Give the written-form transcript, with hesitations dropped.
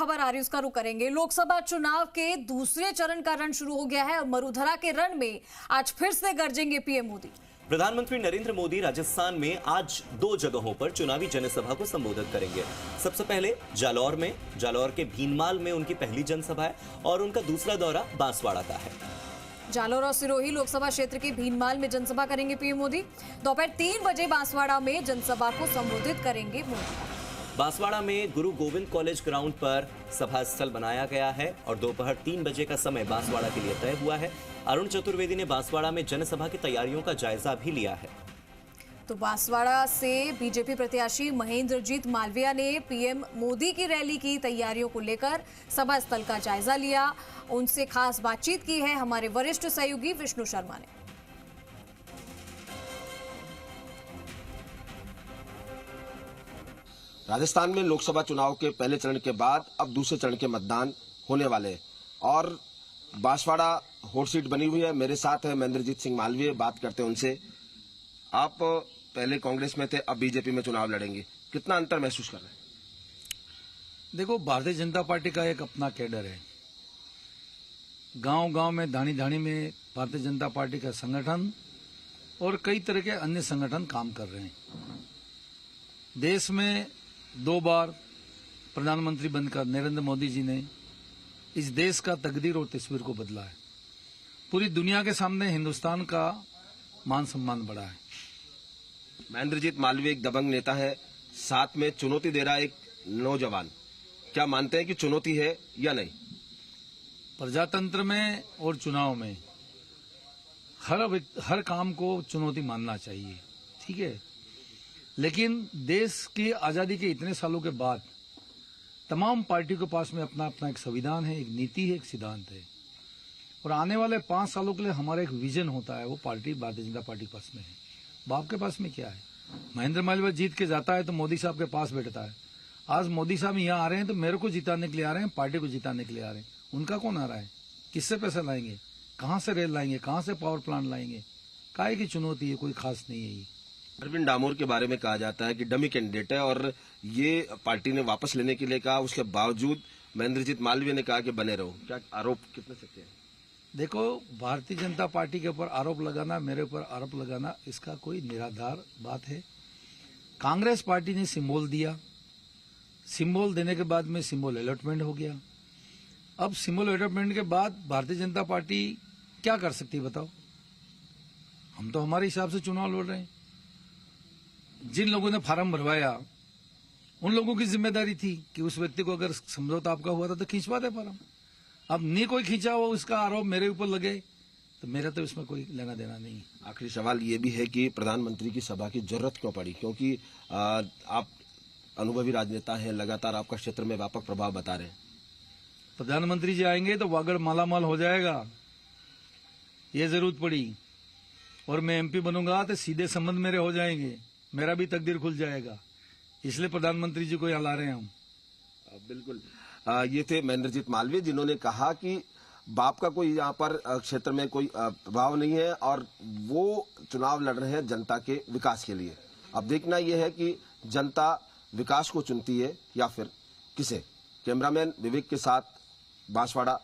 खबर आ रही है उसका रुख करेंगे। लोकसभा चुनाव के दूसरे चरण का रण शुरू हो गया है और मरुधरा के रण में आज फिर से गरजेंगे पीएम मोदी। प्रधानमंत्री नरेंद्र मोदी राजस्थान में आज 2 जगहों पर चुनावी जनसभा को संबोधित करेंगे। सबसे पहले जालौर के भीनमाल में उनकी पहली जनसभा है और उनका दूसरा दौरा बांसवाड़ा का है। जालौर और सिरोही लोकसभा क्षेत्र के भीनमाल में जनसभा करेंगे पीएम मोदी। दोपहर 3 बजे बांसवाड़ा में जनसभा को संबोधित करेंगे मोदी। बांसवाड़ा में गुरु गोविंद कॉलेज ग्राउंड पर सभा स्थल बनाया गया है और दोपहर 3 बजे का समय बांसवाड़ा के लिए तय हुआ है। अरुण चतुर्वेदी ने बांसवाड़ा में जनसभा की तैयारियों का जायजा भी लिया है। तो बांसवाड़ा से बीजेपी प्रत्याशी महेंद्रजीत मालविया ने पीएम मोदी की रैली की तैयारियों को लेकर सभा स्थल का जायजा लिया। उनसे खास बातचीत की है हमारे वरिष्ठ सहयोगी विष्णु शर्मा ने। राजस्थान में लोकसभा चुनाव के पहले चरण के बाद अब दूसरे चरण के मतदान होने वाले हैं और बांसवाड़ा हॉट सीट बनी हुई है। मेरे साथ है महेंद्रजीत सिंह मालवीय, बात करते हैं उनसे। आप पहले कांग्रेस में थे, अब बीजेपी में चुनाव लड़ेंगे, कितना अंतर महसूस कर रहे हैं? देखो, भारतीय जनता पार्टी का एक अपना कैडर है। गांव-गांव में, धानी-धानी में भारतीय जनता पार्टी का संगठन और कई तरह के अन्य संगठन काम कर रहे हैं। देश में 2 बार प्रधानमंत्री बनकर नरेंद्र मोदी जी ने इस देश का तकदीर और तस्वीर को बदला है। पूरी दुनिया के सामने हिंदुस्तान का मान सम्मान बढ़ा है। महेंद्रजीत मालवीय एक दबंग नेता है, साथ में चुनौती दे रहा है एक नौजवान। क्या मानते हैं कि चुनौती है या नहीं? प्रजातंत्र में और चुनाव में हर काम को चुनौती मानना चाहिए, ठीक है। लेकिन देश की आजादी के इतने सालों के बाद तमाम पार्टियों के पास में अपना अपना एक संविधान है, एक नीति है, एक सिद्धांत है और आने वाले 5 सालों के लिए हमारा एक विजन होता है। वो पार्टी भारतीय जनता पार्टी के पास में है। बाप के पास में क्या है? महेंद्र मालवीय जीत के जाता है तो मोदी साहब के पास बैठता है। आज मोदी साहब यहाँ आ रहे हैं तो मेरे को जिताने के लिए आ रहे हैं, पार्टी को जिताने के लिए आ रहे हैं। उनका कौन आ रहा है? किससे पैसा लाएंगे? कहाँ से रेल लाएंगे? कहाँ से पावर प्लांट लाएंगे? काहे की चुनौती है, कोई खास नहीं है। ये अरविंद डामोर के बारे में कहा जाता है कि डमी कैंडिडेट है और ये पार्टी ने वापस लेने के लिए कहा, उसके बावजूद महेंद्रजीत मालवीय ने कहा कि बने रहो। क्या आरोप कितने सच्चे हैं? देखो, भारतीय जनता पार्टी के ऊपर आरोप लगाना, मेरे ऊपर आरोप लगाना, इसका कोई निराधार बात है। कांग्रेस पार्टी ने सिंबल दिया, सिंबल देने के बाद में सिंबल अलॉटमेंट हो गया। अब सिंबल अलॉटमेंट के बाद भारतीय जनता पार्टी क्या कर सकती है बताओ? हम तो हमारे हिसाब से चुनाव लड़ रहे हैं। जिन लोगों ने फार्म भरवाया उन लोगों की जिम्मेदारी थी कि उस व्यक्ति को अगर समझौता आपका हुआ था तो खींचवा दे फार्म। अब नहीं कोई खींचा हुआ, उसका आरोप मेरे ऊपर लगे तो मेरा तो इसमें कोई लेना देना नहीं। आखिरी सवाल ये भी है कि प्रधानमंत्री की सभा की जरूरत क्यों पड़ी? क्योंकि आप अनुभवी राजनेता हैं, लगातार आपका क्षेत्र में व्यापक प्रभाव बता रहे हैं। प्रधानमंत्री जी आएंगे तो वागड़ मालामाल हो जाएगा, ये जरूरत पड़ी। और मैं एमपी बनूंगा तो सीधे संबंध मेरे हो जाएंगे, मेरा भी तकदीर खुल जाएगा। इसलिए प्रधानमंत्री जी को यहाँ ला रहे हैं हम। बिल्कुल। ये थे महेंद्रजीत मालवीय, जिन्होंने कहा कि बाप का कोई यहाँ पर क्षेत्र में कोई प्रभाव नहीं है और वो चुनाव लड़ रहे हैं जनता के विकास के लिए। अब देखना यह है कि जनता विकास को चुनती है या फिर किसे। कैमरामैन विवेक के साथ बांसवाड़ा।